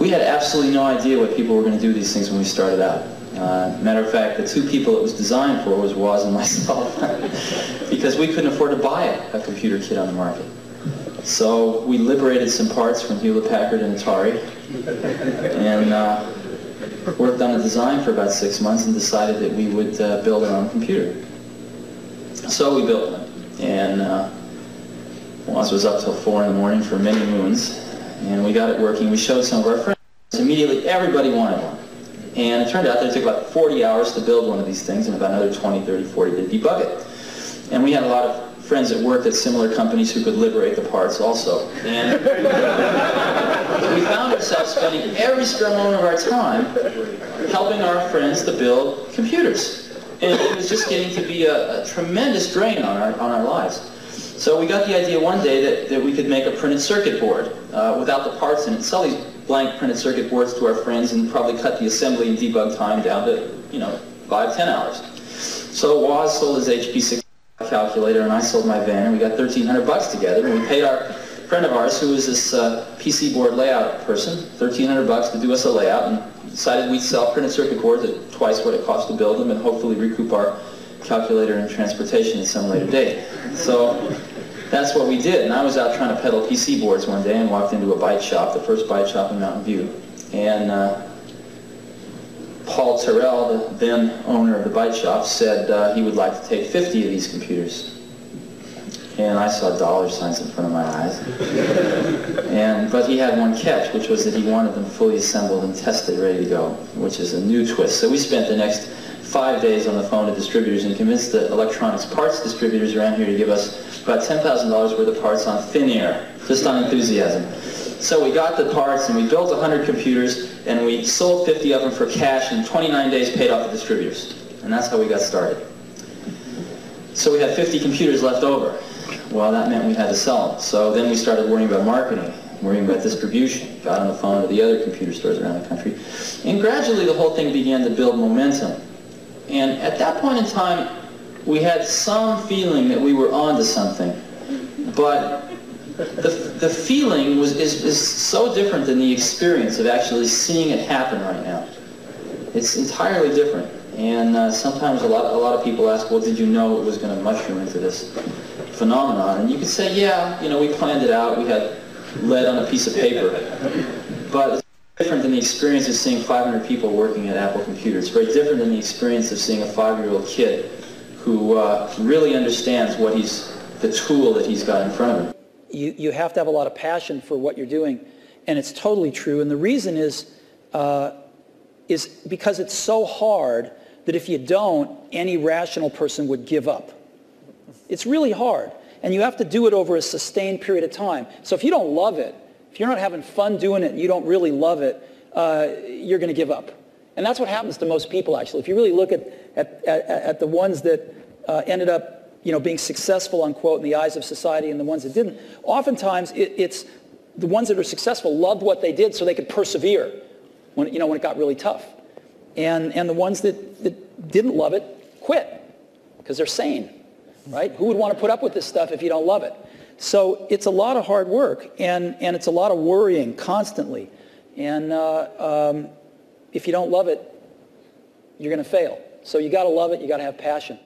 we had absolutely no idea what people were going to do with these things when we started out. Matter of fact, the two people it was designed for was Woz and myself, because we couldn't afford to buy a computer kit on the market. So we liberated some parts from Hewlett-Packard and Atari, and worked on the design for about 6 months and decided that we would build our own computer. So we built one, and Woz was up till 4 in the morning for many moons, and we got it working. We showed some of our friends. Immediately, everybody wanted one. And it turned out that it took about 40 hours to build one of these things and about another 20, 30, 40 to debug it. And we had a lot of friends that worked at similar companies who could liberate the parts also. And we found ourselves spending every spare moment of our time helping our friends to build computers. And it was just getting to be a tremendous drain on our lives. So we got the idea one day that we could make a printed circuit board without the parts in it, sell these blank printed circuit boards to our friends and probably cut the assembly and debug time down to, 5-10 hours. So Woz sold his HP 6 calculator and I sold my van, and we got $1,300 together, and we paid our friend of ours who was this PC board layout person $1,300 to do us a layout, and decided we'd sell printed circuit boards at twice what it cost to build them and hopefully recoup our calculator and transportation at some later date. So that's what we did, and I was out trying to peddle PC boards one day and walked into a byte shop, the first byte shop in Mountain View, and Paul Terrell, the then owner of the byte shop, said he would like to take 50 of these computers. And I saw dollar signs in front of my eyes. But he had one catch, which was that he wanted them fully assembled and tested, ready to go, which is a new twist. So we spent the next 5 days on the phone to distributors and convinced the electronics parts distributors around here to give us about $10,000 worth of parts on thin air, just on enthusiasm. So we got the parts and we built 100 computers and we sold 50 of them for cash, and in 29 days paid off the distributors. And that's how we got started. So we had 50 computers left over. Well, that meant we had to sell them. So then we started worrying about marketing, worrying about distribution, got on the phone to the other computer stores around the country. And gradually the whole thing began to build momentum. And at that point in time, we had some feeling that we were onto something. But the feeling is so different than the experience of actually seeing it happen right now. It's entirely different. And sometimes a lot of people ask, well, did you know it was going to mushroom into this phenomenon? And you could say, yeah, we planned it out. We had lead on a piece of paper. But it's different than the experience of seeing 500 people working at Apple Computers. It's very different than the experience of seeing a 5-year-old kid who really understands the tool that he's got in front of him. You have to have a lot of passion for what you're doing, and it's totally true. And the reason is because it's so hard that if you don't, any rational person would give up. It's really hard, and you have to do it over a sustained period of time. So if you don't love it, if you're not having fun doing it and you don't really love it, you're going to give up. And that's what happens to most people, actually. If you really look at the ones that ended up being successful, unquote, in the eyes of society and the ones that didn't, oftentimes it's the ones that are successful loved what they did so they could persevere when it got really tough. And the ones that didn't love it quit because they're sane, right? Who would want to put up with this stuff if you don't love it? So it's a lot of hard work, and it's a lot of worrying constantly. And if you don't love it, you're going to fail. So you got to love it, you got to have passion.